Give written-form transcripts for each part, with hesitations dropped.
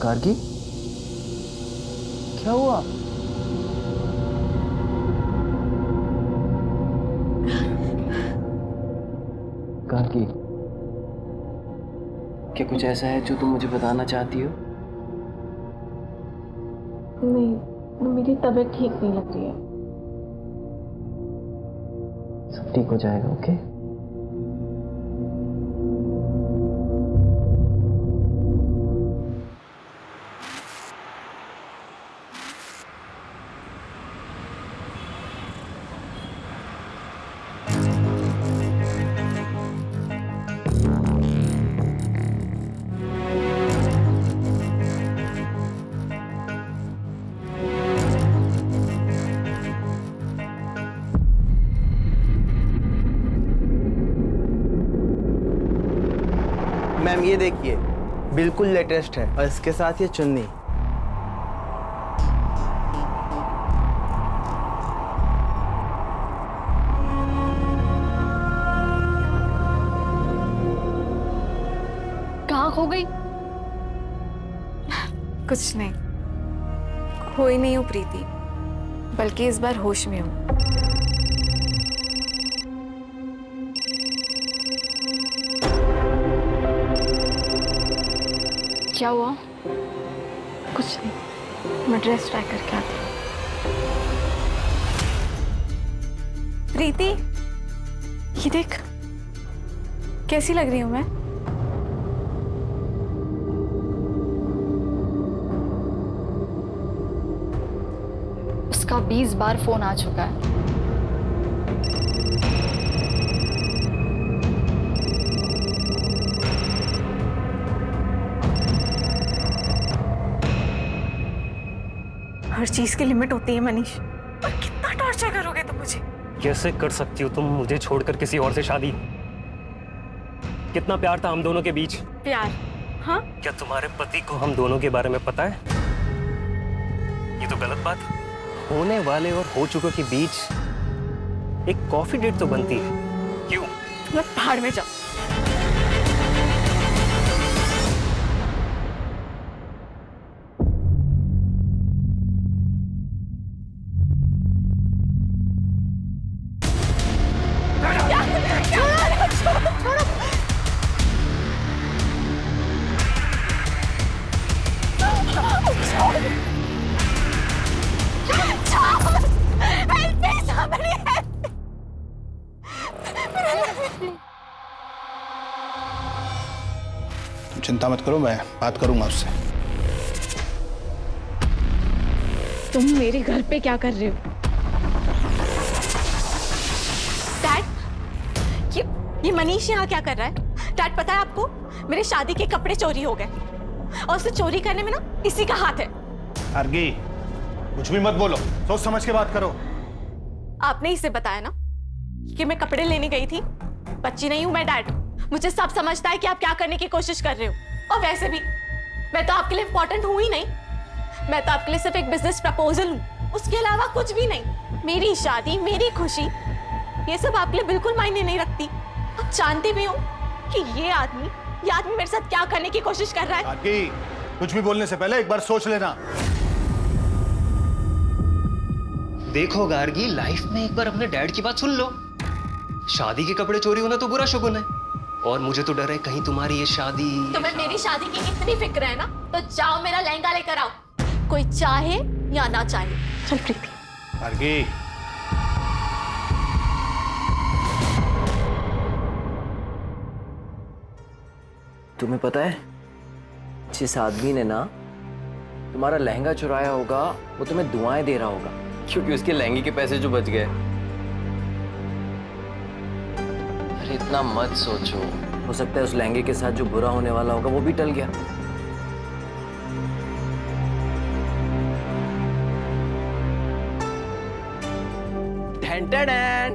गार्गी, क्या हुआ? गार्गी, क्या कुछ ऐसा है जो तुम मुझे बताना चाहती हो? नहीं, मेरी तबीयत ठीक नहीं लग रही है। सब ठीक हो जाएगा, ओके? मैम ये देखिए, बिल्कुल लेटेस्ट है और इसके साथ ये चुन्नी। कहाँ खो गई? कुछ नहीं, खोई नहीं हूँ प्रीति, बल्कि इस बार होश में हूँ। क्या हुआ? कुछ नहीं, मैं ड्रेस ट्राई करके आती हूँ। प्रीति, ये देख, कैसी लग रही हूँ मैं? उसका 20 बार फोन आ चुका है। हर चीज की लिमिट होती है मनीष, और कितना टॉर्चर करोगे तुम मुझे? कैसे कर सकती हो तुम मुझे छोड़कर किसी और से शादी? कितना प्यार था हम दोनों के बीच। प्यार? हाँ? क्या तुम्हारे पति को हम दोनों के बारे में पता है? ये तो गलत बात है। होने वाले और हो चुके के बीच एक कॉफी डेट तो बनती है, क्यों? तुम पहाड़ में जाओ। तुम चिंता मत करो, मैं बात करूंगा उससे। तुम मेरे घर पे क्या कर रहे हो? डैड, ये मनीष यहाँ क्या कर रहा है? डैड, पता है आपको, मेरे शादी के कपड़े चोरी हो गए और उसे चोरी करने में ना इसी का हाथ है। गार्गी, कुछ भी मत बोलो, सोच समझ के बात करो। आपने इसे बताया ना कि मैं कपड़े लेने गई थी। बच्ची नहीं हूं मैं डैड, मुझे सब समझता है कि आप क्या करने की कोशिश कर रहे हो। और वैसे भी मैं तो आपके लिए इंपॉर्टेंट हूं ही नहीं, मैं तो आपके लिए सिर्फ एक बिजनेस प्रपोजल हूं, उसके अलावा कुछ भी नहीं। मेरी शादी, मेरी खुशी, ये सब आपके लिए बिल्कुल मायने नहीं रखती। आप जानते भी हो कि ये आदमी मेरे साथ क्या करने की कोशिश कर रहा है। गार्गी, कुछ भी बोलने से पहले एक बार सोच लेना। देखो गार्गी, लाइफ में एक बार अपने डैड की बात सुन लो। शादी के कपड़े चोरी होना तो बुरा शगुन है, और मुझे तो डर है कहीं तुम्हारी ये शादी। तुम्हें मेरी शादी की इतनी फिक्र है ना, तो जाओ मेरा लहंगा लेकर आओ, कोई चाहे या ना चाहे। चल प्रीति। गार्गी, तुम्हें पता है, जिस आदमी ने ना तुम्हारा लहंगा चुराया होगा, वो तुम्हें दुआएं दे रहा होगा, क्योंकि उसके लहंगे के पैसे जो बच गए। अरे इतना मत सोचो, हो सकता है उस लहंगे के साथ जो बुरा होने वाला होगा वो भी टल गया। Dun-dun-dun.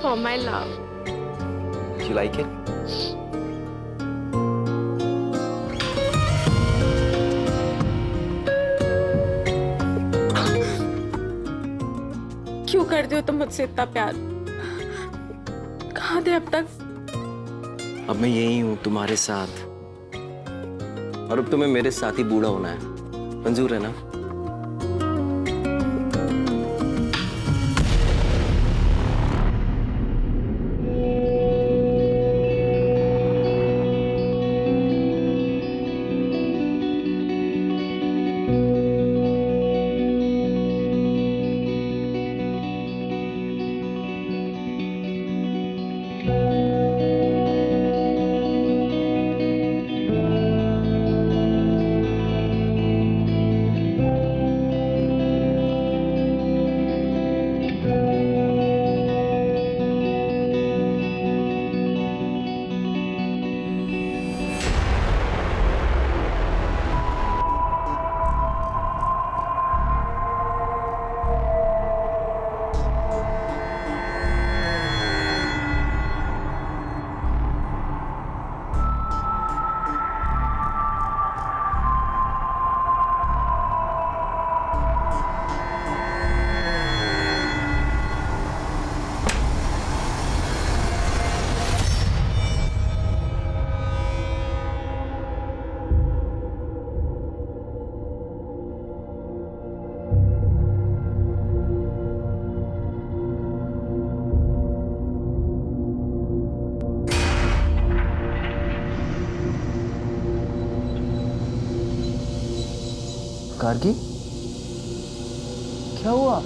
Oh my love. You like it? क्यों करते हो तुम मुझसे इतना प्यार? कहाँ थे अब तक? अब मैं यही हूं तुम्हारे साथ, और अब तुम्हें मेरे साथ ही बूढ़ा होना है। मंजूर है ना? गार्गी, क्या हुआ?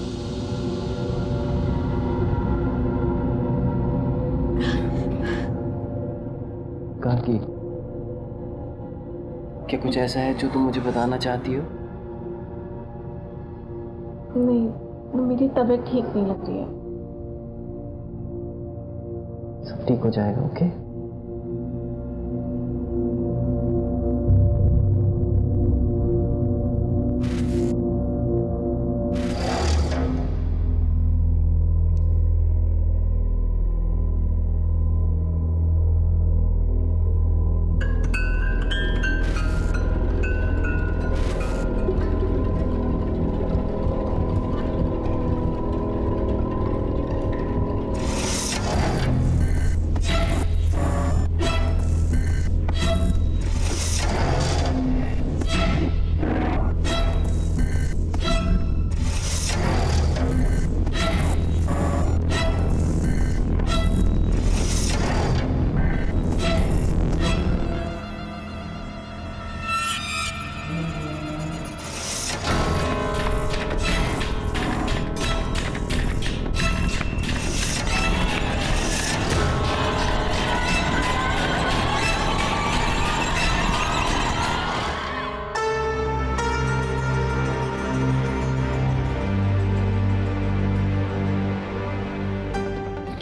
गार्गी, क्या कुछ ऐसा है जो तुम मुझे बताना चाहती हो? नहीं, मेरी तबीयत ठीक नहीं लग रही है। सब ठीक हो जाएगा, ओके?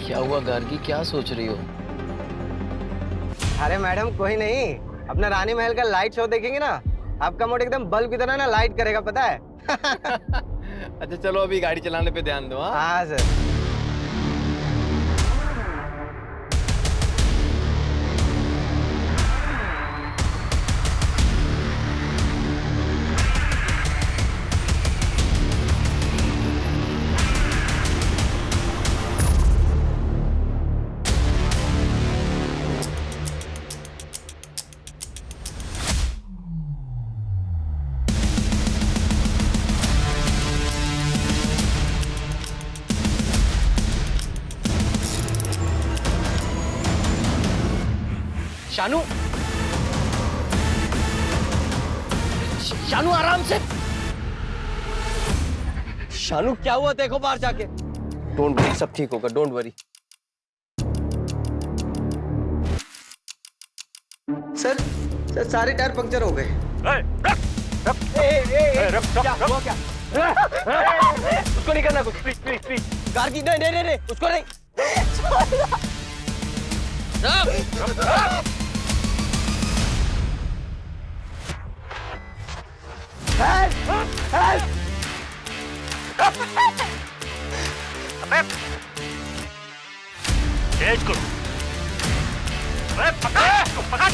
क्या हुआ गार्गी, क्या सोच रही हो? अरे मैडम कोई नहीं, अपना रानी महल का लाइट शो देखेंगे ना, आपका मूड एकदम बल्ब की तरह ना लाइट करेगा, पता है? अच्छा चलो अभी गाड़ी चलाने पे ध्यान दो। हाँ सर। शानू, शानू आराम से। शानू क्या हुआ, देखो बाहर जाके। डोंट वरी, सब ठीक होगा, डोंट वरी। सर सारे टायर पंक्चर हो गए। उसको नहीं करना कुछ, प्लीज प्लीज प्लीज। गार्गी नहीं नहीं नहीं, उसको नहीं। तेज करो। अरे पकड़, पकड़।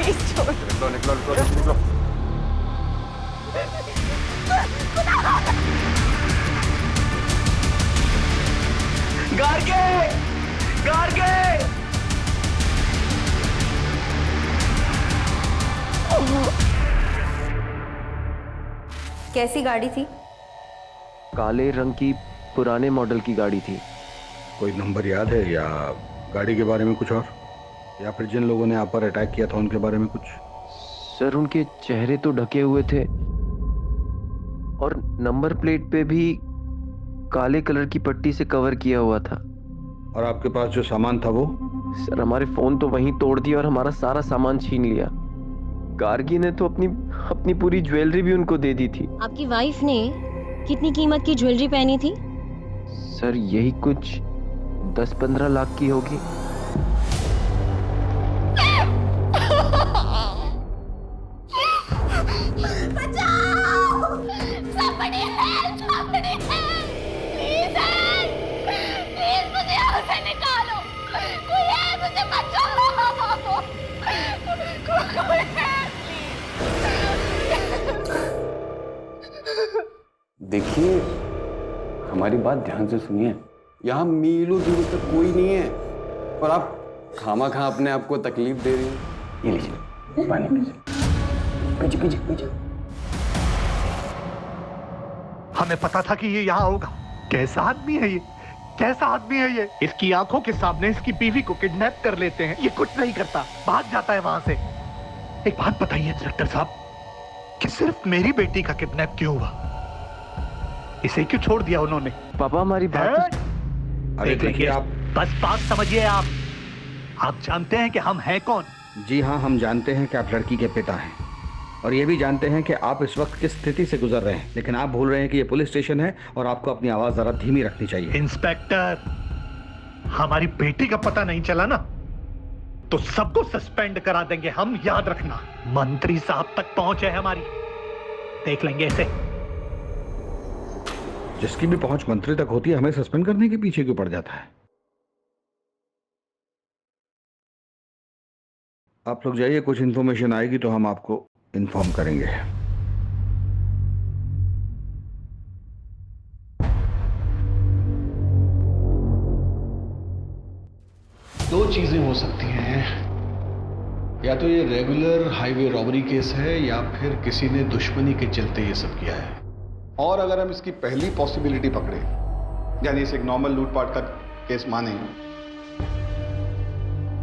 निकलो निकलो निकलो निकलो। कैसी गाड़ी थी? काले रंग की पुराने मॉडल की गाड़ी थी। कोई नंबर याद है या गाड़ी के बारे में कुछ और, या फिर जिन लोगों ने आप पर अटैक किया था उनके बारे में कुछ? सर उनके चेहरे तो ढके हुए थे और नंबर प्लेट पे भी काले कलर की पट्टी से कवर किया हुआ था। और आपके पास जो सामान था वो? सर हमारे फोन तो वहीं तोड़ दिया और हमारा सारा सामान छीन लिया। गार्गी ने तो अपनी पूरी ज्वेलरी भी उनको दे दी थी। आपकी वाइफ ने कितनी कीमत की ज्वेलरी पहनी थी? सर यही कुछ 10-15 लाख की होगी। देखिए, हमारी बात ध्यान से सुनिए। यहाँ मीलों दूर तक कोई नहीं है और आप खामा-खा अपने आप को तकलीफ दे रही हैं। ये लीजिए पानी पीजिए, पीजिए पीजिए। हमें पता था कि ये यहाँ होगा। कैसा आदमी है ये, कैसा आदमी है ये। इसकी आंखों के सामने इसकी बीवी को किडनैप कर लेते हैं, ये कुछ नहीं करता, भाग जाता है वहां से। एक बात बताइए इंस्पेक्टर साहब कि सिर्फ मेरी बेटी का किडनैप क्यों हुआ? इसे क्यों छोड़ दिया उन्होंने? पापा हमारी बात अरे देखिए आप, बस बात समझिए। आप जानते हैं कि हम हैं कौन? जी हाँ, हम जानते हैं कि आप लड़की के पिता हैं और ये भी जानते हैं कि आप इस वक्त किस स्थिति से गुजर रहे हैं, लेकिन आप भूल रहे हैं कि ये पुलिस स्टेशन है और आपको अपनी आवाज जरा धीमी रखनी चाहिए। इंस्पेक्टर, हमारी बेटी का पता नहीं चला ना तो सबको सस्पेंड करा देंगे हम, याद रखना। मंत्री साहब तक पहुंच है हमारी, देख लेंगे इसे। जिसकी भी पहुंच मंत्री तक होती है, हमें सस्पेंड करने के पीछे क्यों पड़ जाता है? आप लोग जाइए, कुछ इन्फॉर्मेशन आएगी तो हम आपको इन्फॉर्म करेंगे। दो चीजें हो सकती हैं, या तो ये रेगुलर हाईवे रॉबरी केस है या फिर किसी ने दुश्मनी के चलते ये सब किया है। और अगर हम इसकी पहली पॉसिबिलिटी पकड़े, यानी इसे एक नॉर्मल लूटपाट का केस माने,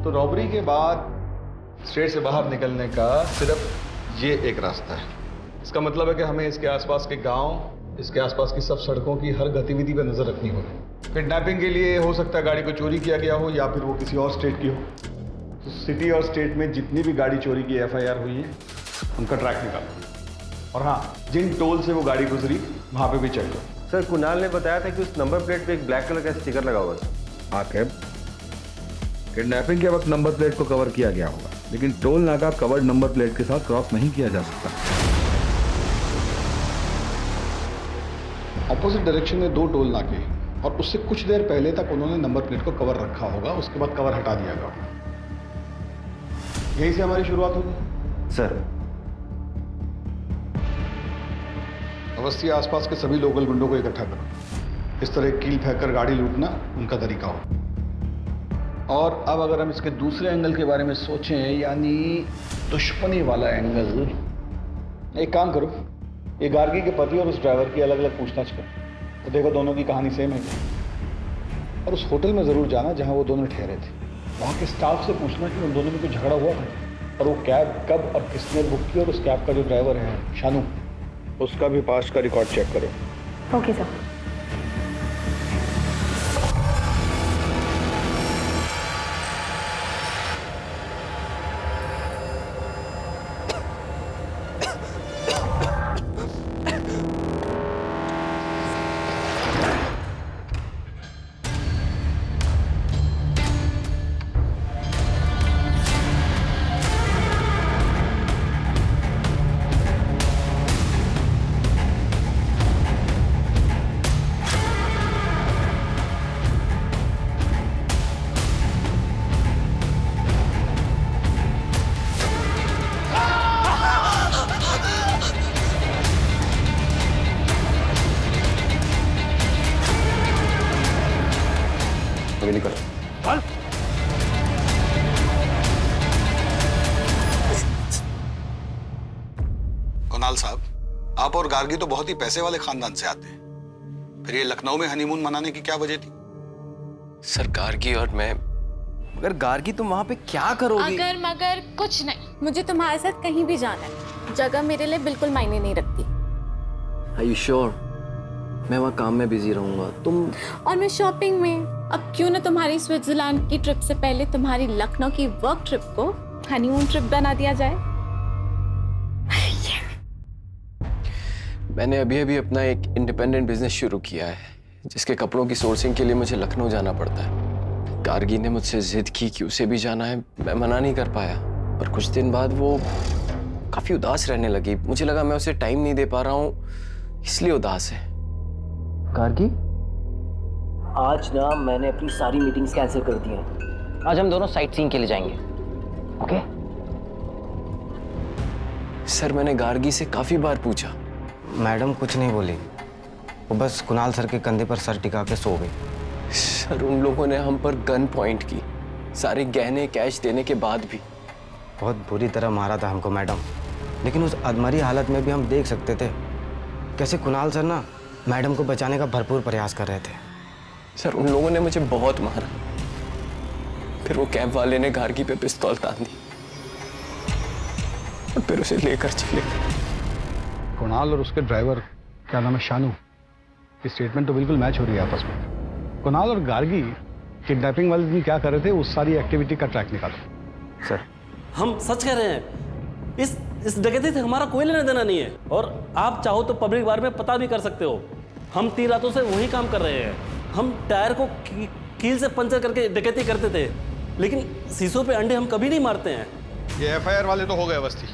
तो रॉबरी के बाद स्टेट से बाहर निकलने का सिर्फ ये एक रास्ता है। इसका मतलब है कि हमें इसके आसपास के गांव, इसके आसपास की सब सड़कों की हर गतिविधि पर नजर रखनी होगी। किडनैपिंग के लिए हो सकता है गाड़ी को चोरी किया गया हो या फिर वो किसी और स्टेट की हो। तो सिटी और स्टेट में जितनी भी गाड़ी चोरी की FIR हुई है उनका ट्रैक निकालो। और हाँ, जिन टोल से वो गाड़ी गुजरी वहां पे भी चेक करो। सर कुणाल ने बताया था कि उस नंबर प्लेट पे एक ब्लैक कलर का स्टिकर लगा हुआ था। आकिब, किडनैपिंग के वक्त नंबर प्लेट को कवर किया गया होगा, लेकिन टोल नाका कवर्ड नंबर प्लेट के साथ क्रॉस नहीं किया जा सकता। ऑपोजिट डायरेक्शन में 2 टोल नाके और उससे कुछ देर पहले तक उन्होंने नंबर प्लेट को कवर रखा होगा, उसके बाद कवर हटा दिया गया। यहीं से हमारी शुरुआत होगी। सर अवस्थी आसपास के सभी लोकल गुंडों को इकट्ठा करो। इस तरह कील फेंककर गाड़ी लूटना उनका तरीका हो। और अब अगर हम इसके दूसरे एंगल के बारे में सोचें, यानी दुश्मनी वाला एंगल, एक काम करो, ये गार्गी के पति और उस ड्राइवर की अलग अलग पूछताछ करो तो देखो दोनों की कहानी सेम है। और उस होटल में ज़रूर जाना जहाँ वो दोनों ठहरे थे, वहाँ के स्टाफ से पूछना कि उन दोनों में कोई झगड़ा हुआ है और वो कैब कब और किसने बुक की, और उस कैब का जो ड्राइवर है शानू, उसका भी पास्ट का रिकॉर्ड चेक करो। Okay sir. अभी निकल। चल। कुणाल साहब, आप और गार्गी तो बहुत ही पैसे वाले खानदान से आते हैं, फिर ये लखनऊ में हनीमून मनाने की क्या वजह थी? सर गार्गी और मैं, अगर गार्गी तुम वहां पे क्या करोगी? अगर मगर कुछ नहीं, मुझे तुम्हारे साथ कहीं भी जाना है। जगह मेरे लिए बिल्कुल मायने नहीं रखती। Are you sure? मैं वहाँ काम में बिजी रहूंगा, तुम। और मैं शॉपिंग में। अब क्यों ना तुम्हारी स्विट्जरलैंड की ट्रिप से पहले तुम्हारी लखनऊ की वर्क ट्रिप को हनीमून ट्रिप बना दिया जाए। मैंने अभी अपना एक इंडिपेंडेंट बिजनेस शुरू किया है, जिसके कपड़ों की सोर्सिंग के लिए मुझे लखनऊ जाना पड़ता है। गार्गी ने मुझसे जिद की कि उसे भी जाना है, मैं मना नहीं कर पाया। पर कुछ दिन बाद वो काफी उदास रहने लगी। मुझे लगा मैं उसे टाइम नहीं दे पा रहा हूँ, इसलिए उदास है। गार्गी, आज ना मैंने अपनी सारी मीटिंग्स कैंसिल कर दी हैं। आज हम दोनों साइट सीइंग के लिए जाएंगे, ओके? सर मैंने गार्गी से काफी बार पूछा। मैडम कुछ नहीं बोली, वो बस कुणाल सर के कंधे पर सर टिका के सो गई। सर उन लोगों ने हम पर गन पॉइंट की, सारे गहने कैश देने के बाद भी। बहुत बुरी तरह मारा था हमको मैडम, लेकिन उस अधमरी हालत में भी हम देख सकते थे कैसे कुणाल सर ना मैडम को बचाने का भरपूर प्रयास कर रहे थे। सर उन लोगों ने मुझे बहुत मारा, फिर वो कैब वाले ने गार्गी पे पिस्तौल तान दी और फिर उसे लेकर चले गए। कुणाल और उसके ड्राइवर, क्या नाम है, शानू, की स्टेटमेंट तो बिल्कुल मैच हो रही है आपस में। कुणाल और गार्गी किडनैपिंग वाले दिन क्या कर रहे थे, उस सारी एक्टिविटी का ट्रैक निकालो। सर हम सच कह रहे हैं, इस डकैती से हमारा कोई लेना देना नहीं है, और आप चाहो तो पब्लिक बारे में पता भी कर सकते हो। हम 3 रातों से वही काम कर रहे हैं। हम टायर को कील से पंचर करके डकैती करते थे, लेकिन शीशों पे अंडे हम कभी नहीं मारते हैं। ये एफआईआर वाले तो हो गए अवस्थी,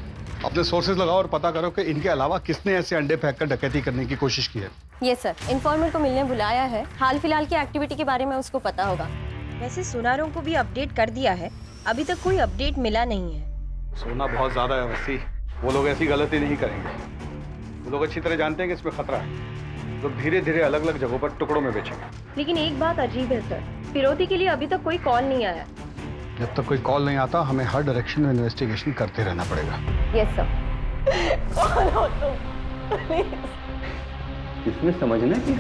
अपने सोर्सेज लगाओ और पता करो कि इनके अलावा किसने ऐसे अंडे फेंक कर डकैती करने की कोशिश की है। ये सर, इन्फॉर्मर को मिलने बुलाया है, हाल फिलहाल की एक्टिविटी के बारे में उसको पता होगा। वैसे सुनारों को भी अपडेट कर दिया है, अभी तक कोई अपडेट मिला नहीं है। सोना बहुत ज्यादा है अवस्थी, वो लोग ऐसी गलती नहीं करेंगे। वो लोग अच्छी तरह जानते हैं कि इसमें खतरा है, लोग धीरे धीरे अलग अलग जगहों पर टुकड़ों में बेचेंगे। लेकिन एक बात अजीब है सर, फिरौती के लिए अभी तक कोई कॉल नहीं आया। जब तक कोई कॉल नहीं आता हमें हर डायरेक्शन में इन्वेस्टिगेशन करते रहना पड़ेगा। Yes sir. कौन हो तुम? इसमें समझना क्या?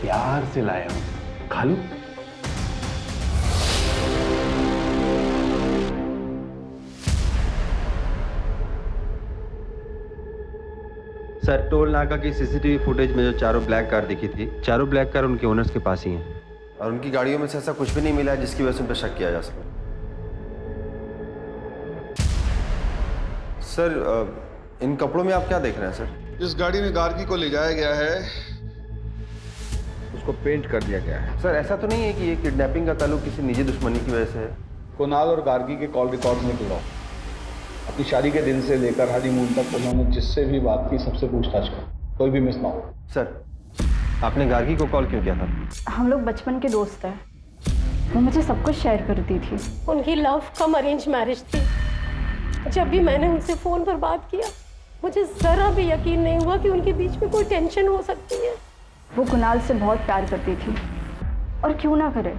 प्यार से लाया हूं, खा लूं? सर टोल नाका की सीसीटीवी फुटेज में जो चारों ब्लैक कार दिखी थी, चारों ब्लैक कार उनके ओनर्स के पास ही हैं। और उनकी गाड़ियों में से ऐसा कुछ भी नहीं मिला जिसकी वजह से उन पर शक किया जा सके। सर इन कपड़ों में आप क्या देख रहे हैं सर? जिस गाड़ी में गार्गी को ले जाया गया है उसको पेंट कर दिया गया है। सर ऐसा तो नहीं है कि ये किडनैपिंग का ताल्लुक किसी निजी दुश्मनी की वजह से है? कुणाल और गार्गी के कॉल रिकॉर्ड्स निकलवाओ। अपनी शादी के दिन से लेकर हनीमून तक उन्होंने जिससे भी बात की सबसे पूछताछ करो, कोई भी मिस ना हो। सर आपने गार्गी को कॉल क्यों किया था? हम लोग बचपन के दोस्त हैं, वो मुझे सब कुछ शेयर करती थी। उनकी लव कम अरेंज मैरिज थी। जब भी मैंने उनसे फोन पर बात किया, मुझे जरा भी यकीन नहीं हुआ कि उनके बीच में कोई टेंशन हो सकती है। वो कुणाल से बहुत प्यार करती थी, और क्यों ना करे,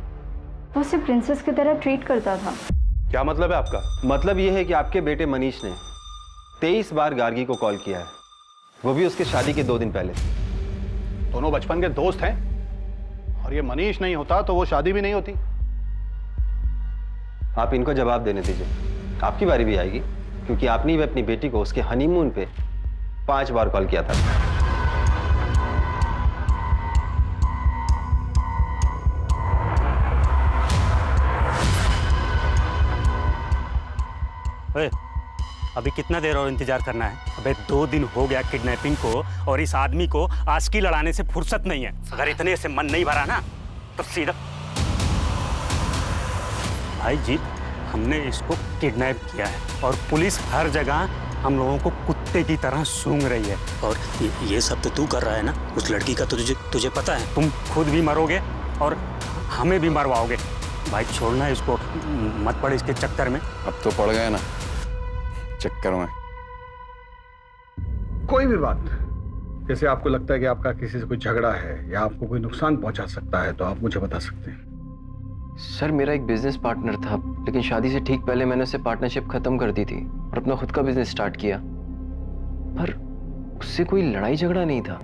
वो उसे प्रिंसेस की तरह ट्रीट करता था। क्या मतलब है आपका? मतलब ये है कि आपके बेटे मनीष ने 23 बार गार्गी को कॉल किया है, वो भी उसके शादी के 2 दिन पहले। दोनों बचपन के दोस्त हैं, और ये मनीष नहीं होता तो वो शादी भी नहीं होती। आप इनको जवाब देने दीजिए, आपकी बारी भी आएगी, क्योंकि आपने भी अपनी बेटी को उसके हनीमून पे 5 बार कॉल किया था। अभी कितना देर और इंतजार करना है? अबे 2 दिन हो गया किडनैपिंग को, और इस आदमी को आशिकी लड़ाने से फुर्सत नहीं है। अगर इतने से मन नहीं भरा ना तो सीधा भाई जी, हमने इसको किडनैप किया है और पुलिस हर जगह हम लोगों को कुत्ते की तरह सूंघ रही है। और ये सब तो तू कर रहा है ना? उस लड़की का तो तुझे पता है, तुम खुद भी मरोगे और हमें भी मरवाओगे। भाई छोड़ना इसको, मत पड़ इसके चक्कर में। अब तो पड़ गए ना चक्कर में। कोई भी बात, जैसे आपको लगता है कि आपका किसी से कोई झगड़ा है या आपको कोई नुकसान पहुंचा सकता है, तो आप मुझे बता सकते हैं। सर मेरा एक बिजनेस पार्टनर था, लेकिन शादी से ठीक पहले मैंने उससे पार्टनरशिप खत्म कर दी थी और अपना खुद का बिजनेस स्टार्ट किया, पर उससे कोई लड़ाई झगड़ा नहीं था।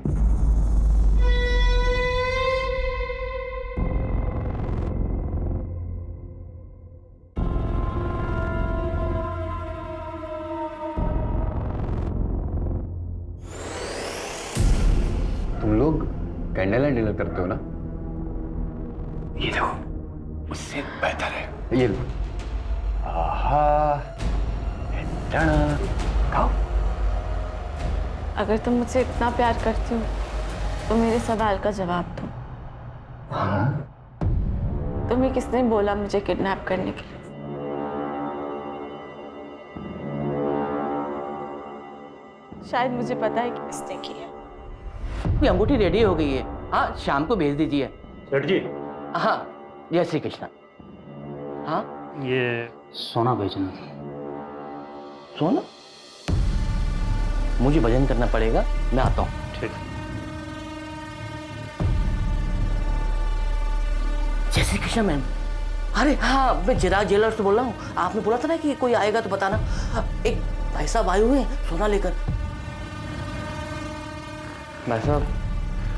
तुम लोग कैंडल लाइट डिनर करते हो ना? ये देखो, उससे बेहतर है। ये लो। आहा, खाओ। अगर तुम मुझसे इतना प्यार करती हो तो मेरे सवाल का जवाब दो। तुम्हें किसने बोला मुझे किडनैप करने के लिए? शायद मुझे पता है कि किसने किया। ये अंगूठी रेडी हो गई है, हाँ शाम को भेज दीजिए। सेठ जी। हाँ, जय श्री कृष्ण। हाँ, ये सोना बेचना था। सोना? मुझे भजन करना पड़ेगा, मैं आता हूँ। ठीक। जय श्री कृष्ण मैम। अरे हाँ, मैं चिराग ज्वेलर से बोल रहा हूँ। आपने बोला था ना कि कोई आएगा तो बताना। एक भाई साहब आए हुए हैं सोना लेकर। भाई साहब,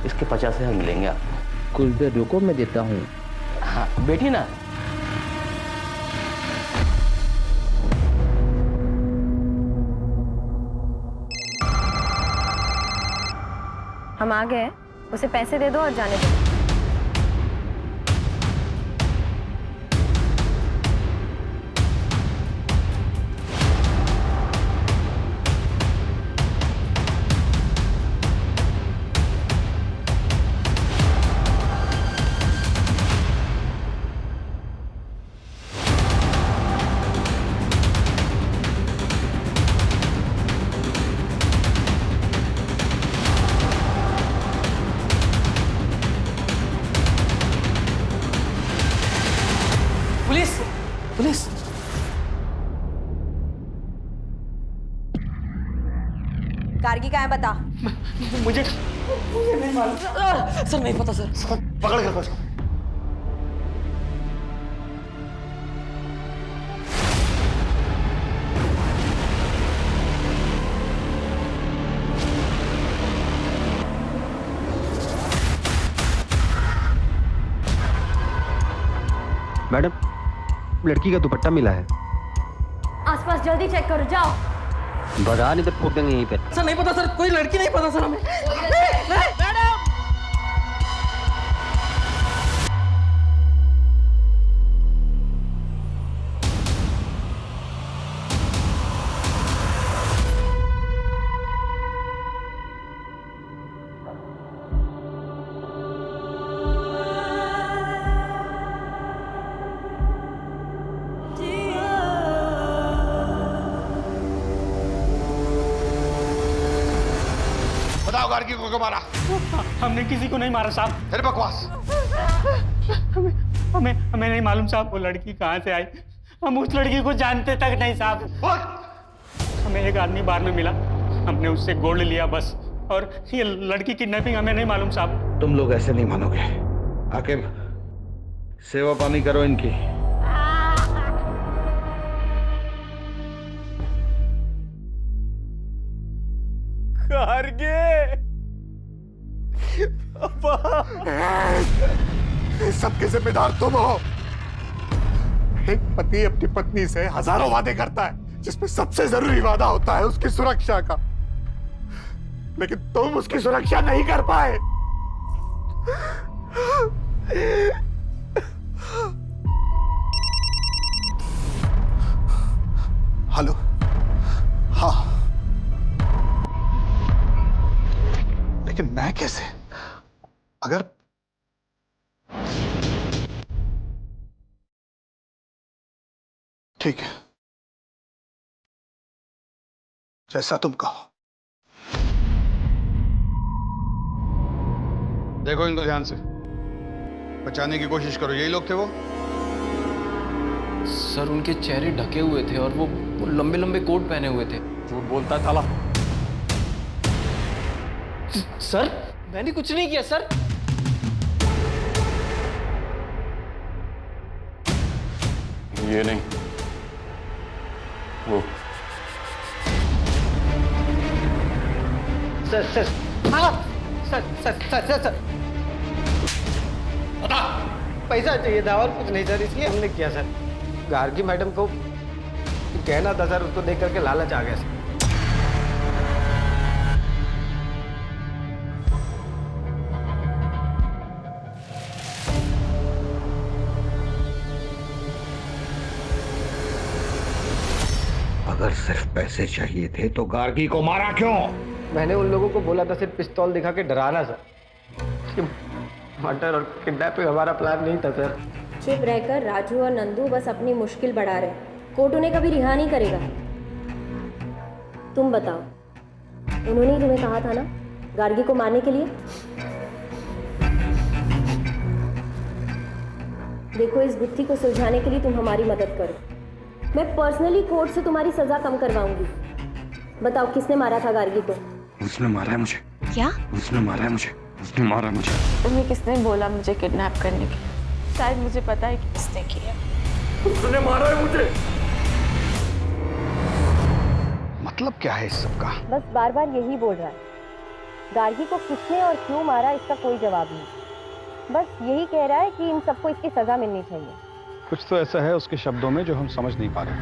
इसके 50,000 मिलेंगे आपको। कुछ देर रुको, मैं देता हूँ। हाँ, बैठी ना। हम आ गए, उसे पैसे दे दो और जाने दो। Police, police. गार्गी कहाँ है बता। मुझे नहीं मालूम सर, नहीं पता सर। पकड़ कर बस। मैडम, लड़की का दुपट्टा मिला है। आसपास जल्दी चेक करो, जाओ। बता नहीं तो ठोक देंगे यहीं पे। सर नहीं पता सर, कोई लड़की नहीं पता सर हमें। मैडम! बताओ गार्गी को क्यों मारा? हमने किसी को नहीं मारा साहब। फिर बकवास। हमें नहीं मालूम साहब, वो लड़की कहाँ से आई। हम उस लड़की को जानते तक नहीं साहब। हमें एक आदमी बार में मिला, हमने उससे गोल्ड लिया बस। और ये लड़की किडनैपिंग हमें नहीं मालूम साहब। तुम लोग ऐसे नहीं मानोगे। आकिब, सेवा पानी करो इनकी। इस सब के जिम्मेदार तुम हो। एक पति अपनी पत्नी से हजारों वादे करता है, जिसमें सबसे जरूरी वादा होता है उसकी सुरक्षा का, लेकिन तुम उसकी सुरक्षा नहीं कर पाए। हेलो। हाँ, लेकिन मैं कैसे? अगर ठीक है, जैसा तुम कहो। देखो इनको ध्यान से, बचाने की कोशिश करो। यही लोग थे वो? सर उनके चेहरे ढके हुए थे और वो लंबे लंबे कोट पहने हुए थे। झूठ बोलता साला। सर मैंने कुछ नहीं किया सर। ये नहीं, वो सर हाँ सर पैसा चाहिए था और कुछ नहीं सर, इसलिए हमने किया सर। गार्गी मैडम को कहना था सर, उसको देख करके लालच आ गया सर। अगर सिर्फ पैसे चाहिए थे तो गार्गी को मारा क्यों? मैंने उन लोगों को बोला था सिर्फ पिस्तौल दिखा के डराना सर। मर्डर और किडनैपिंग हमारा प्लान नहीं था सर। चुप रहकर राजू और नंदू बस अपनी मुश्किल बढ़ा रहे। कोर्ट उन्हें कभी रिहा नहीं करेगा। तुम बताओ, उन्होंने ही तुम्हें कहा था ना गार्गी को मारने के लिए? देखो, इस गुत्थी को सुलझाने के लिए तुम हमारी मदद करो। मैं पर्सनली कोर्ट से तुम्हारी सजा कम करवाऊंगी। बताओ, किसने मारा था गार्गी को? उसने मारा है मुझे। क्या? उसने मारा है मुझे। उसने मारा मुझे। तुम्हें किसने बोला मुझे किडनैप करने के? शायद मुझे पता है कि किसने किया। उसने मारा है मुझे। मतलब क्या है इस सब का? बस बार बार यही बोल रहा है। गार्गी को किसने और क्यों मारा इसका कोई जवाब नहीं। बस यही कह रहा है कि इन सबको इसकी सजा मिलनी चाहिए। कुछ तो ऐसा है उसके शब्दों में जो हम समझ नहीं पा रहे,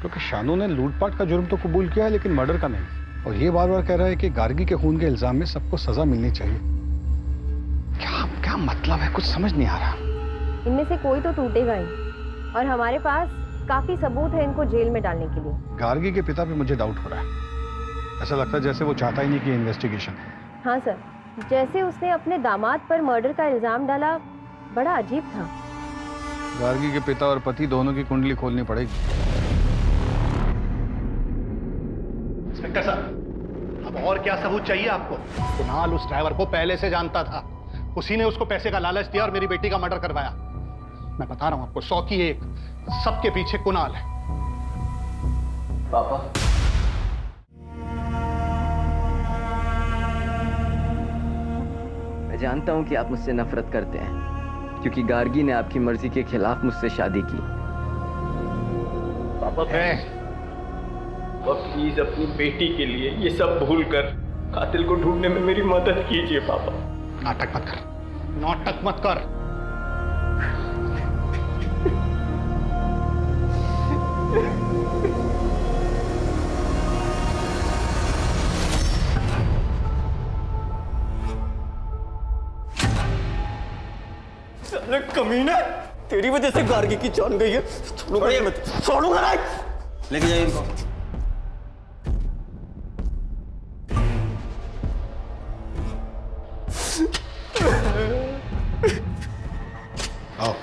क्योंकि शानू ने लूटपाट का जुर्म तो कबूल किया है लेकिन मर्डर का नहीं। और ये बार बार कह रहा है कि गार्गी के खून के इल्जाम में सबको सजा मिलनी चाहिए। क्या क्या मतलब है, कुछ समझ नहीं आ रहा। इनमें से कोई तो टूटेगा ही, और हमारे पास काफी सबूत है इनको जेल में डालने के लिए। गार्गी के पिता पे मुझे डाउट हो रहा है। ऐसा लगता है जैसे वो चाहता ही नहीं कि इन्वेस्टिगेशन। हाँ सर, जैसे उसने अपने दामाद पर मर्डर का इल्जाम डाला, बड़ा अजीब था। गार्गी के पिता और पति दोनों की कुंडली खोलनी पड़ेगी। इंस्पेक्टर साहब, अब और क्या सबूत चाहिए आपको? कुणाल उस ड्राइवर को पहले से जानता था। उसी ने उसको पैसे का लालच दिया और मेरी बेटी का मर्डर करवाया। मैं बता रहा हूं आपको, 100 की 1, सबके पीछे कुणाल है। पापा, मैं जानता हूं कि आप मुझसे नफरत करते हैं क्योंकि गार्गी ने आपकी मर्जी के खिलाफ मुझसे शादी की। पापा प्लीज अपनी बेटी के लिए ये सब भूल कर कातिल को ढूंढने में मेरी मदद कीजिए। पापा नाटक मत कर, नाटक मत कर। साले कमीना, तेरी वजह से गार्गी की जान गई है। छोड़ूंगा नहीं। लेके जाइए इनको। आओ।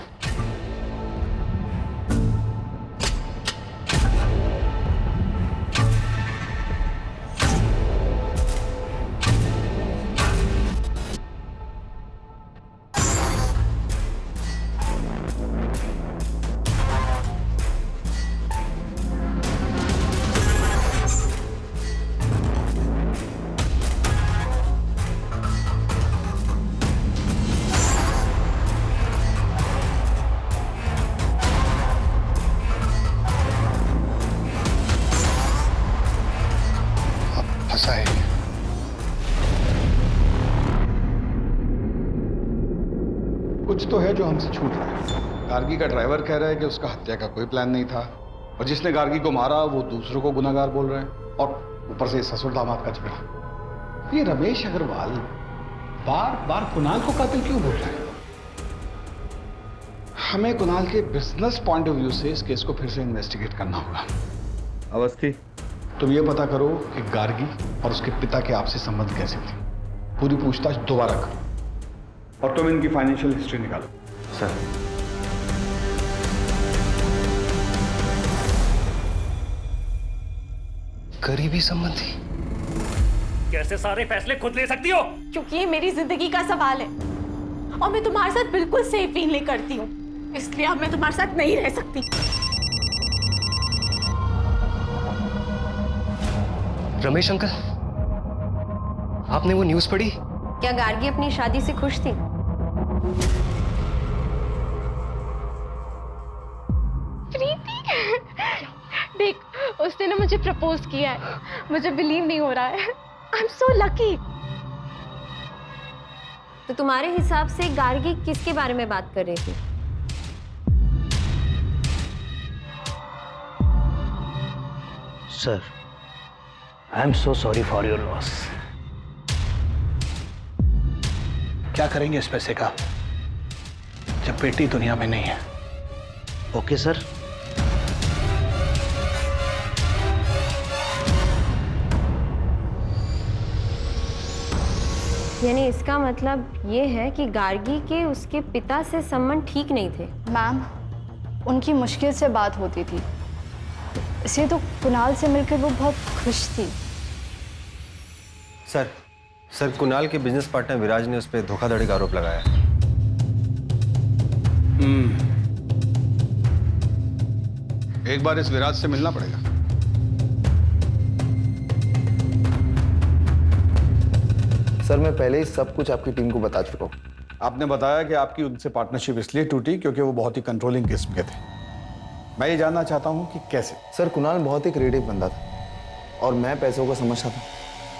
कुछ तो है जो हमसे छूट रहा है। गार्गी का ड्राइवर कह रहा है कि उसका हत्या का कोई प्लान नहीं था, और जिसने गार्गी को मारा वो दूसरों को गुनाहगार बोल रहे हैं, और ऊपर से ससुर दामाद का झगड़ा। ये रमेश अग्रवाल बार बार कुणाल को कातिल क्यों बोल रहा है? हमें कुणाल के बिजनेस पॉइंट ऑफ व्यू से इस केस को फिर से इन्वेस्टिगेट करना होगा। अवस्थी, तुम ये पता करो कि गार्गी और उसके पिता के आपसी संबंध कैसे थे। पूरी पूछताछ दोबारा करो, और तुम इनकी फाइनेंशियल हिस्ट्री निकालो। सर। करीबी संबंधी? कैसे सारे फैसले खुद ले सकती हो? क्योंकि ये मेरी जिंदगी का सवाल है और मैं तुम्हारे साथ बिल्कुल सेफ फील नहीं करती हूँ, इसलिए अब मैं तुम्हारे साथ नहीं रह सकती। रमेश अंकल, आपने वो न्यूज़ पढ़ी? क्या गार्गी अपनी शादी से खुश थी? प्रीति, देख उसने ना मुझे प्रपोज किया है, मुझे बिलीव नहीं हो रहा है। I am so lucky. तो तुम्हारे हिसाब से गार्गी किसके बारे में बात कर रही थी? Sir, I am so sorry for your loss. क्या करेंगे इस पैसे का जब बेटी दुनिया में नहीं है? Okay sir. यानी इसका मतलब ये है कि गार्गी के उसके पिता से संबंध ठीक नहीं थे। मैम, उनकी मुश्किल से बात होती थी, इसलिए तो कुणाल से मिलकर वो बहुत खुश थी। सर कुणाल के बिजनेस पार्टनर विराज ने उस पर धोखाधड़ी का आरोप लगाया। एक बार इस विराज से मिलना पड़ेगा। सर, मैं पहले ही सब कुछ आपकी टीम को बता चुका हूँ। आपने बताया कि आपकी उनसे पार्टनरशिप इसलिए टूटी क्योंकि वो बहुत ही कंट्रोलिंग किस्म के थे। मैं ये जानना चाहता हूँ कि कैसे। सर, कुणाल बहुत ही क्रिएटिव बंदा था और मैं पैसों को समझता था,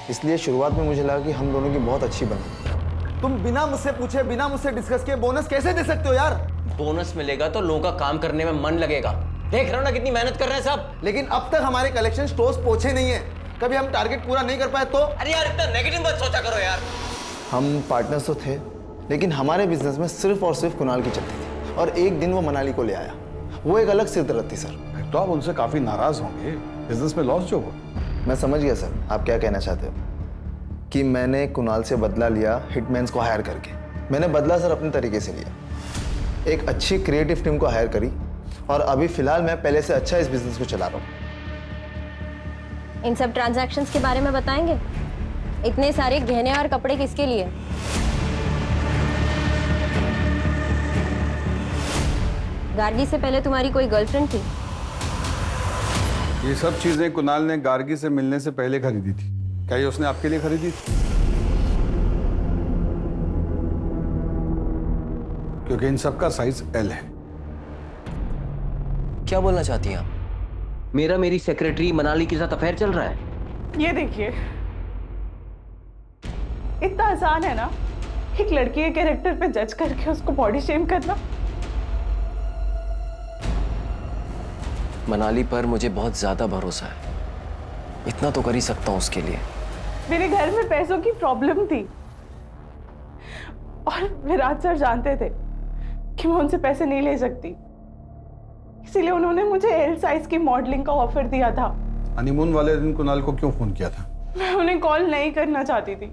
इसलिए शुरुआत में मुझे लगा कि हम दोनों की बहुत अच्छी बनी। तुम बिना मुझसे पूछे, बिना मुझसे डिस्कस किए बोनस कैसे दे सकते हो यार? बोनस मिलेगा तो लोगों का काम करने में मन लगेगा। देख रहे हो ना कितनी मेहनत कर रहे हैं सब। लेकिन अब तक हमारे कलेक्शन स्टोर्स पहुंचे नहीं है। कभी हम टारगेट पूरा नहीं कर पाए तो? अरे यार इतना नेगेटिव मत सोचा करो यार। हम पार्टनर्स तो थे, लेकिन हमारे बिजनेस में सिर्फ और सिर्फ कुणाल की चलती थी और एक दिन वो मनाली को ले आया। वो एक अलग सिरदर्द थी सर। तो आप उनसे काफी नाराज होंगे, बिजनेस में लॉस जो हो। मैं समझ गया सर आप क्या कहना चाहते हो, कि मैंने कुणाल से बदला लिया हिटमैन्स को हायर करके। मैंने बदला सर अपने तरीके से लिया, एक अच्छी क्रिएटिव टीम को हायर करी और अभी फिलहाल मैं पहले से अच्छा इस बिजनेस को चला रहा हूँ। इन सब ट्रांजैक्शंस के बारे में बताएंगे? इतने सारे गहने और कपड़े किसके लिए? गार्गी से पहले तुम्हारी कोई गर्लफ्रेंड थी? ये सब चीजें कुणाल ने गार्गी से मिलने से पहले खरीदी थी। क्या ये उसने आपके लिए खरीदी थी? क्योंकि इन सब का साइज एल है। क्या बोलना चाहती हैं आप? मेरा मेरी सेक्रेटरी मनाली के साथ अफेयर चल रहा है। ये देखिए, इतना आसान है ना एक लड़की के कैरेक्टर पे जज करके उसको बॉडी शेम करना। मनाली पर मुझे बहुत ज्यादा भरोसा है, इतना तो कर ही सकता हूँ उसके लिए। मेरे घर में पैसों की प्रॉब्लम थी और विराज सर जानते थे कि मैं उनसे पैसे नहीं ले सकती, इसीलिए उन्होंने मुझे एल साइज की मॉडलिंग का ऑफर दिया था। हनीमून वाले दिन कुणाल को क्यों फोन किया था? मैं उन्हें कॉल नहीं करना चाहती थी।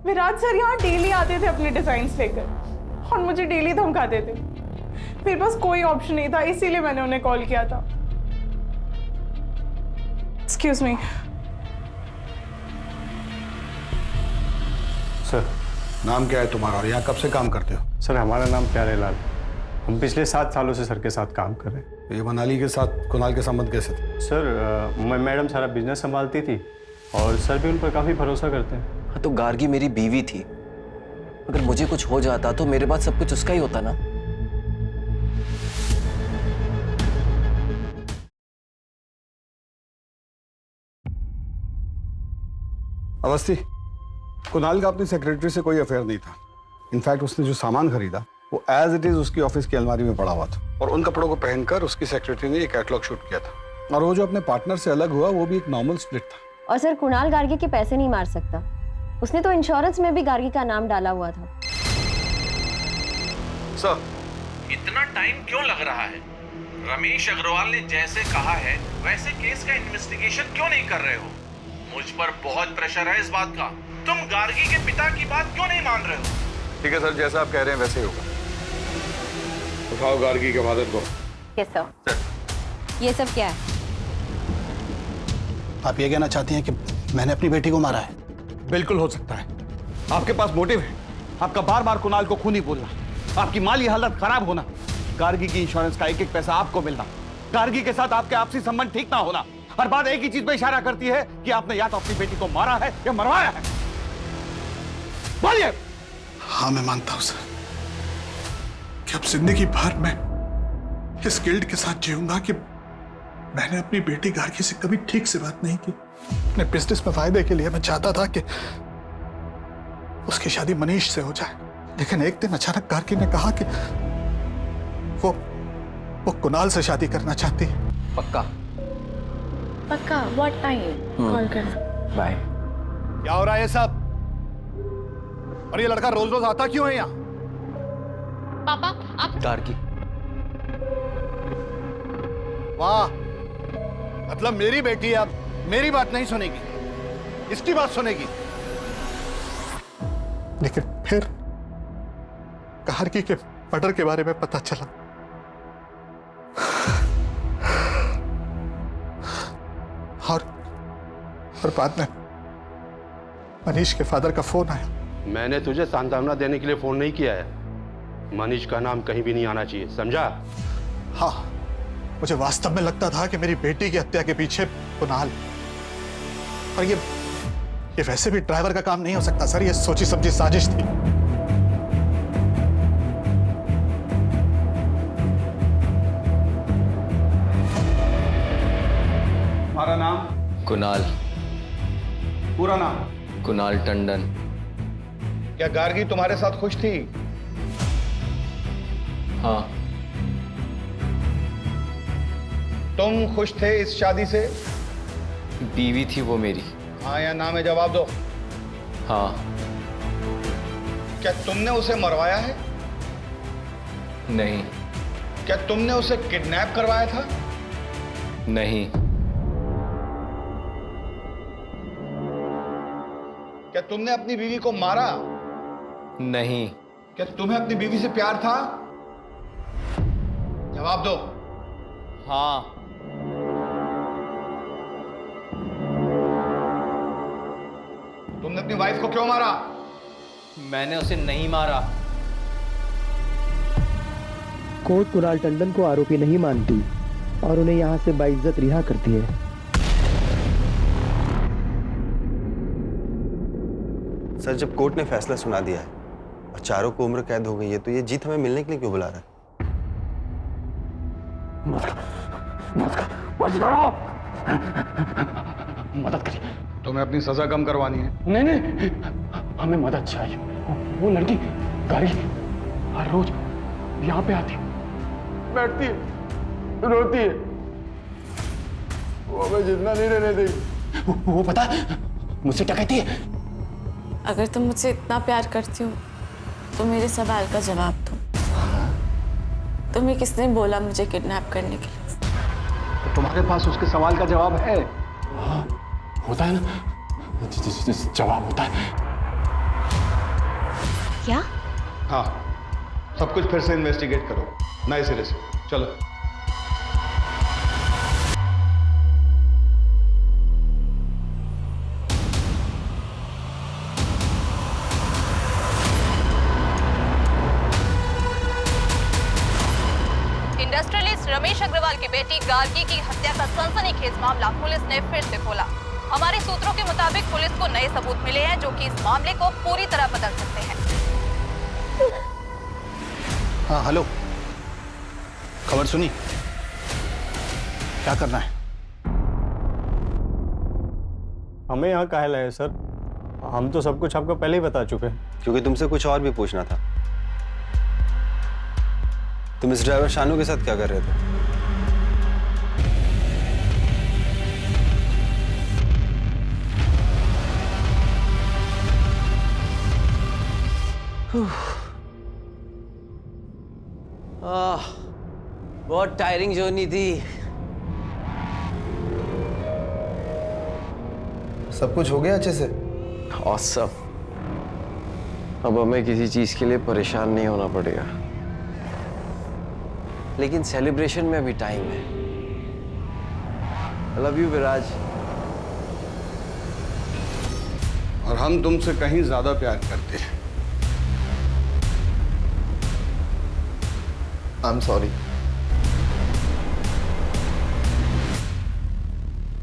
विराज सर यहाँ डेली आते थे अपने डिजाइन्स लेकर और मुझे डेली धमकाते थे। मेरे पास कोई ऑप्शन नहीं था, इसीलिए मैंने उन्हें कॉल किया था। एक्सक्यूज मी सर, नाम क्या है तुम्हारा और यहाँ कब से काम करते हो? सर हमारा नाम प्यारेलाल। हम पिछले 7 सालों से सर के साथ काम कर रहे हैं। ये मनाली के साथ कुणाल के संबंध कैसे थे? सर मैडम सारा बिजनेस संभालती थी और सर भी उन पर काफ़ी भरोसा करते हैं। हाँ, तो गार्गी मेरी बीवी थी, अगर मुझे कुछ हो जाता तो मेरे पास सब कुछ उसका ही होता ना। अवस्थी, कुणाल का अपनी सेक्रेटरी से कोई अफेयर नहीं था। इनफैक्ट उसने जो सामान खरीदा वो एज इट इज उसकी ऑफिस की अलमारी में पड़ा हुआ था और उन कपड़ों को पहनकर उसकी सेक्रेटरी ने एक कैटलॉग शूट किया था। और वो जो अपने पार्टनर से अलग हुआ वो भी एक नॉर्मल स्प्लिट था। और सर, कुणाल गार्गी के पैसे नहीं मार सकता। उसने तो इंश्योरेंस में भी गार्गी का नाम डाला हुआ था। सर, इतना टाइम क्यों लग रहा है? रमेश अग्रवाल ने जैसे कहा है वैसे केस का इन्वेस्टिगेशन क्यों नहीं कर रहे हो? मुझ पर बहुत प्रेशर है इस बात का। तुम गार्गी के पिता की बात क्यों नहीं मान रहे हो? ठीक है सर, जैसा आप कह रहे हैं वैसे ही होगा। उठाओ गार्गी के फादर को। Yes sir. ये सब क्या है? आप ये कहना चाहती हैं कि मैंने अपनी बेटी को मारा है? बिल्कुल हो सकता है। आपके पास मोटिव है, आपका बार बार कुणाल को खूनी बोलना, आपकी माली हालत खराब होना, गार्गी की इंश्योरेंस का एक एक पैसा आपको मिलना, गार्गी के साथ आपके आपसी संबंध ठीक ना होना। हर बात एक ही चीज पे इशारा करती है कि आपने या तो अपनी बेटी को मारा है या मरवाया है। बोलिए। हाँ मैं मानता हूं सर कि अब जिंदगी भर मैं इस गिल्ट के साथ जीऊंगा कि मैंने अपनी बेटी गार्गी से कभी ठीक से बात नहीं की। अपने बिजनेस में फायदे के लिए मैं चाहता था कि उसकी शादी मनीष से हो जाए, लेकिन एक दिन अचानक गार्गी ने कहा कि वो कुणाल से शादी करना चाहती है। पक्का पक्का व्हाट टाइम कॉल करना। बाय। क्या हो रहा है ये सब? और ये लड़का रोज रोज आता क्यों है यहाँ? पापा आप गार्गी। वाह, मतलब मेरी बेटी अब मेरी बात नहीं सुनेगी, इसकी बात सुनेगी। लेकिन फिर गार्गी के मर्डर के बारे में पता चला और बाद में मनीष के फादर का फोन आया। मैंने तुझे सांत्वना देने के लिए फोन नहीं किया है। मनीष का नाम कहीं भी नहीं आना चाहिए, समझा? हाँ, मुझे वास्तव में लगता था कि मेरी बेटी की हत्या के पीछे कुणाल, और ये वैसे भी ड्राइवर का काम नहीं हो सकता सर, ये सोची समझी साजिश थी। तुम्हारा नाम? कुणाल। पूरा नाम? कुणाल टंडन। क्या गार्गी तुम्हारे साथ खुश थी? हाँ। तुम खुश थे इस शादी से? बीवी थी वो मेरी। हाँ या ना में जवाब दो। हाँ। क्या तुमने उसे मरवाया है? नहीं। क्या तुमने उसे किडनैप करवाया था? नहीं। क्या तुमने अपनी बीवी को मारा? नहीं। क्या तुम्हें अपनी बीवी से प्यार था? जवाब दो। हाँ। तुमने अपनी वाइफ को क्यों मारा? मैंने उसे नहीं मारा। कोर्ट कुणाल टंडन को आरोपी नहीं मानती और उन्हें यहां से बाइज्जत रिहा करती है। सर, जब कोर्ट ने फैसला सुना दिया है और चारों को उम्र कैद हो गई है, तो ये जीत हमें मिलने के लिए क्यों बुला रहा है? मदद करिए। तुम्हें अपनी सजा कम करवानी है? नहीं नहीं, हमें मदद चाहिए। वो लड़की गाड़ी हर रोज यहाँ पे आती, बैठती है, रोती है, वो हमें जितना नहीं रहने देगी। वो पता है मुझसे क्या कहती है? अगर तुम मुझसे इतना प्यार करती हो तो मेरे सवाल का जवाब दो। तुम्हें किसने बोला मुझे किडनैप करने के लिए? तो तुम्हारे पास उसके सवाल का जवाब है? हाँ, होता है ना, जवाब होता है। क्या? हाँ, सब कुछ फिर से इन्वेस्टिगेट करो नए सिरे से। चलो। इंडस्ट्रियलिस्ट रमेश अग्रवाल की बेटी गार्गी की हत्या का सनसनीखेज मामला पुलिस ने फिर से खोला। हमारे सूत्रों के मुताबिक पुलिस को नए सबूत मिले हैं जो कि इस मामले को पूरी तरह बदल सकते हैं। हाँ हेलो, खबर सुनी? क्या करना है? हमें यहाँ काहे लाए सर? हम तो सब कुछ आपको पहले ही बता चुके हैं। क्योंकि तुमसे कुछ और भी पूछना था। तुम इस ड्राइवर शानू के साथ क्या कर रहे थे? बहुत टायरिंग जर्नी थी। सब कुछ हो गया अच्छे से? ऑसम। अब हमें किसी चीज के लिए परेशान नहीं होना पड़ेगा, लेकिन सेलिब्रेशन में अभी टाइम है। I love you, विराज। और हम तुमसे कहीं ज्यादा प्यार करते हैं। I'm sorry।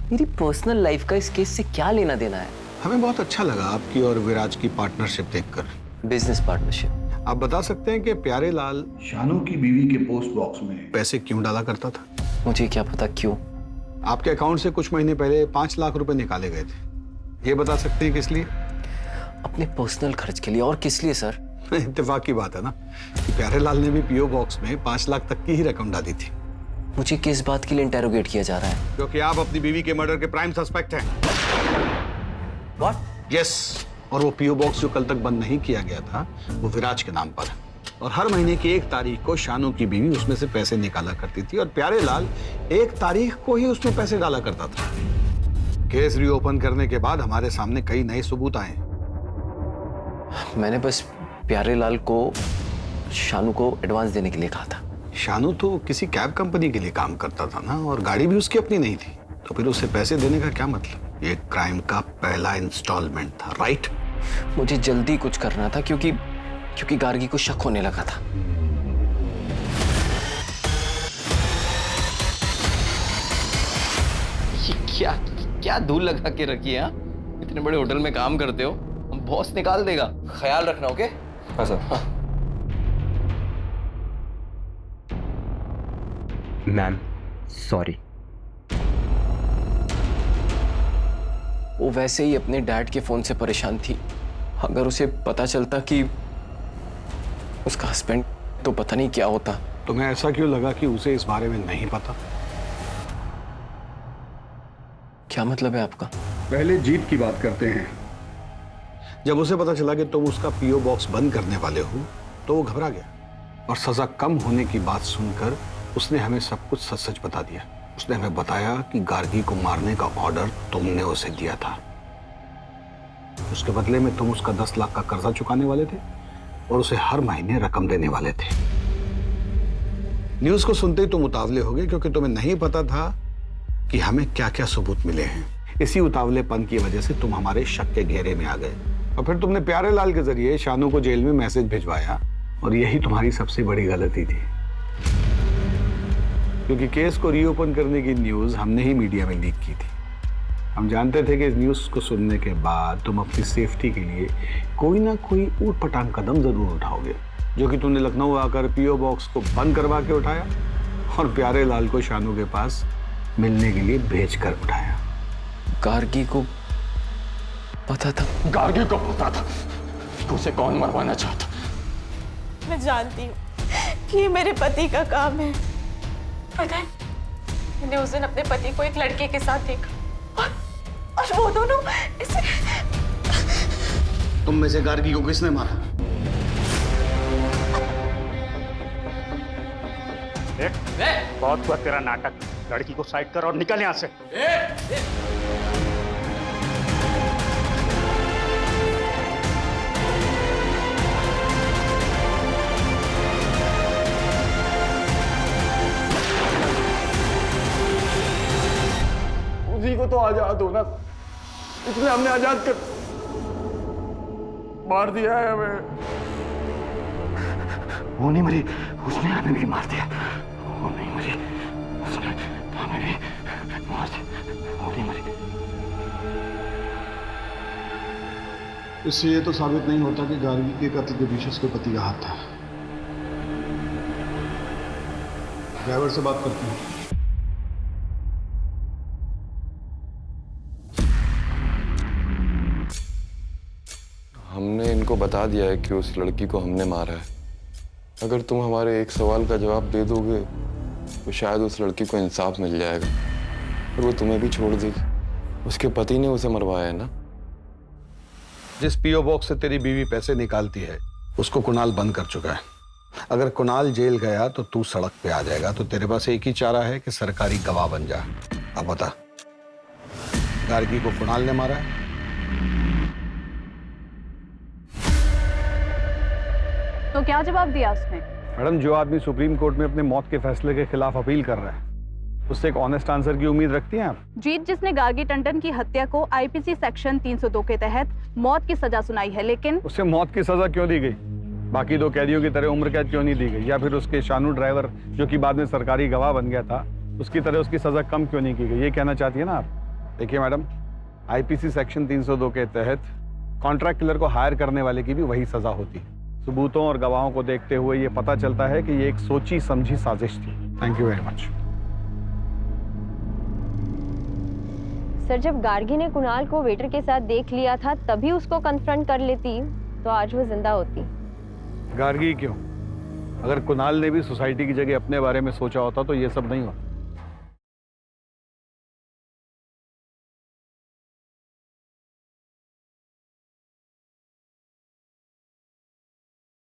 मेरी पर्सनल लाइफ का इस केस से क्या लेना देना है? हमें बहुत अच्छा लगा आपकी और विराज की पार्टनरशिप देखकर। Business partnership. आप बता सकते हैं कि प्यारे लाल शानू की बीवी के पोस्ट बॉक्स में पैसे क्यों डाला करता था? मुझे क्या पता क्यों। आपके अकाउंट से कुछ महीने पहले 5 लाख रुपए निकाले गए थे, ये बता सकते हैं किस लिए? अपने पर्सनल खर्च के लिए। और किस लिए सर? इत्तेफाक की बात है ना कि प्यारे लाल ने भी पीओ बॉक्स में 5 लाख तक की ही रकम डाली थी। मुझे किस बात के लिए इंटेरोगेट किया जा रहा है? क्योंकि आप अपनी बीवी के मर्डर के प्राइम सस्पेक्ट हैं। What? यस। और वो पीओ बॉक्स जो कल तक बंद नहीं किया गया था वो विराज के नाम पर है, और हर महीने की 1 तारीख को शानू की बीवी उसमें से पैसे निकाला करती थी और प्यारे लाल 1 तारीख को ही उसमें पैसे डाला करता था। केस रीओपन करने के बाद हमारे सामने कई नए सबूत आए। मैंने बस प्यारे लाल को शानू को एडवांस देने के लिए कहा था। शानू तो किसी कैब कंपनी के लिए काम करता था ना, और गाड़ी भी उसकी अपनी नहीं थी, तो फिर उसे पैसे देने का क्या मतलब? ये क्राइम का पहला इंस्टॉलमेंट था, राइट? मुझे जल्दी कुछ करना था क्योंकि गार्गी को शक होने लगा था। ये क्या धूल लगा के रखी है? इतने बड़े होटल में काम करते हो, बॉस निकाल देगा, ख्याल रखना। ओके? हाँ सर। हाँ। Ma'am sorry. वो वैसे ही अपने डैड के फोन से परेशान थी। अगर उसे पता चलता कि उसका हस्बैंड, तो पता नहीं क्या होता। तुम्हें ऐसा क्यों लगा कि उसे इस बारे में नहीं पता? क्या मतलब है आपका? पहले जीत की बात करते हैं। जब उसे पता चला कि तुम उसका पीओ बॉक्स बंद करने वाले हो तो वो घबरा गया, और सजा कम होने की बात सुनकर उसने हमें सब कुछ सच सच बता दिया। उसने हमें बताया कि गार्गी को मारने का ऑर्डर तुमने उसे दिया था। उसके बदले में तुम उसका 10 लाख का कर्जा चुकाने वाले थे और उसे हर महीने रकम देने वाले थे। न्यूज़ को सुनते ही तुम उतावले हो गए, क्योंकि तुम्हें नहीं पता था कि हमें क्या क्या सबूत मिले हैं। इसी उतावलेपन की वजह से तुम हमारे शक के घेरे में आ गए, और फिर तुमने प्यारे लाल के जरिए शानू को जेल में मैसेज भिजवाया, और यही तुम्हारी सबसे बड़ी गलती थी, क्योंकि केस को रीओपन करने की न्यूज़ हमने ही मीडिया में लीक की थी। हम जानते थे कि इस न्यूज़ को सुनने के बाद तुम अपनी सेफ्टी के लिए कोई ना कोई ऊट-पटांग कदम जरूर उठाओगे, जो कि तुमने लखनऊ आकर पीओ बॉक्स को बंद करवा के उठाया और प्यारे लाल को शानू के पास मिलने के लिए भेज कर उठाया। गार्गी को पता था? गार्गी को पता था कि उसे कौन मरवाना चाहता। मैं जानती हूँ कि ये मेरे पति का काम है। पता है, मैंने उस दिन अपने पति को एक लड़के के साथ देखा, और वो दोनों इसे... तुम में से गार्गी को किसने मारा? बहुत हुआ तेरा नाटक। लड़की को साइड कर और निकल यहाँ से। उसी को तो आजाद हो ना, इसलिए हमने आजाद कर मार दिया है हमें। वो नहीं मरी, उसने हमें भी मार दिया। वो नहीं मरी, उसने हमें भी मार दिया। वो नहीं मरी। इससे ये तो साबित नहीं होता कि गार्गी के कत्ल के पीछे उसके पति का हाथ था। ड्राइवर से बात करते हैं। हमने इनको बता दिया है कि उस लड़की को हमने मारा है। अगर तुम हमारे एक सवाल का जवाब दे दोगे तो शायद उस लड़की को इंसाफ मिल जाएगा और वो तुम्हें भी छोड़ देगी। उसके पति ने उसे मरवाया है ना। जिस पीओ बॉक्स से तेरी बीवी पैसे निकालती है उसको कुणाल बंद कर चुका है। अगर कुणाल जेल गया तो तू सड़क पे आ जाएगा, तो तेरे पास एक ही चारा है कि सरकारी गवाह बन जा। अब बता, गार्गी को कुणाल ने मारा है? तो क्या जवाब दिया उसने? मैडम, जो आदमी सुप्रीम कोर्ट में अपने मौत के फैसले के खिलाफ अपील कर रहा है, उससे एक ऑनेस्ट आंसर की उम्मीद रखती हैं आप? जीत जिसने गार्गी टंडन की हत्या को आईपीसी सेक्शन 302 के तहत मौत की सजा सुनाई है, लेकिन उसे मौत की सजा क्यों दी गई? बाकी दो कैदियों की तरह उम्र कैद क्यों नहीं दी गई? या फिर उसके शानू ड्राइवर, जो कि बाद में सरकारी गवाह बन गया था, उसकी तरह उसकी सजा कम क्यों नहीं की गई? ये कहना चाहती है ना आप? देखिए मैडम, आईपीसी सेक्शन 302 के तहत कॉन्ट्रैक्ट किलर को हायर करने वाले की भी वही सजा होती है। सबूतों और गवाहों को देखते हुए ये पता चलता है कि ये एक सोची समझी साजिश थी। Thank you very much. Sir, जब गार्गी ने कुणाल को वेटर के साथ देख लिया था तभी उसको कन्फ्रंट कर लेती तो आज वो जिंदा होती। गार्गी क्यों? अगर कुणाल ने भी सोसाइटी की जगह अपने बारे में सोचा होता तो ये सब नहीं होता।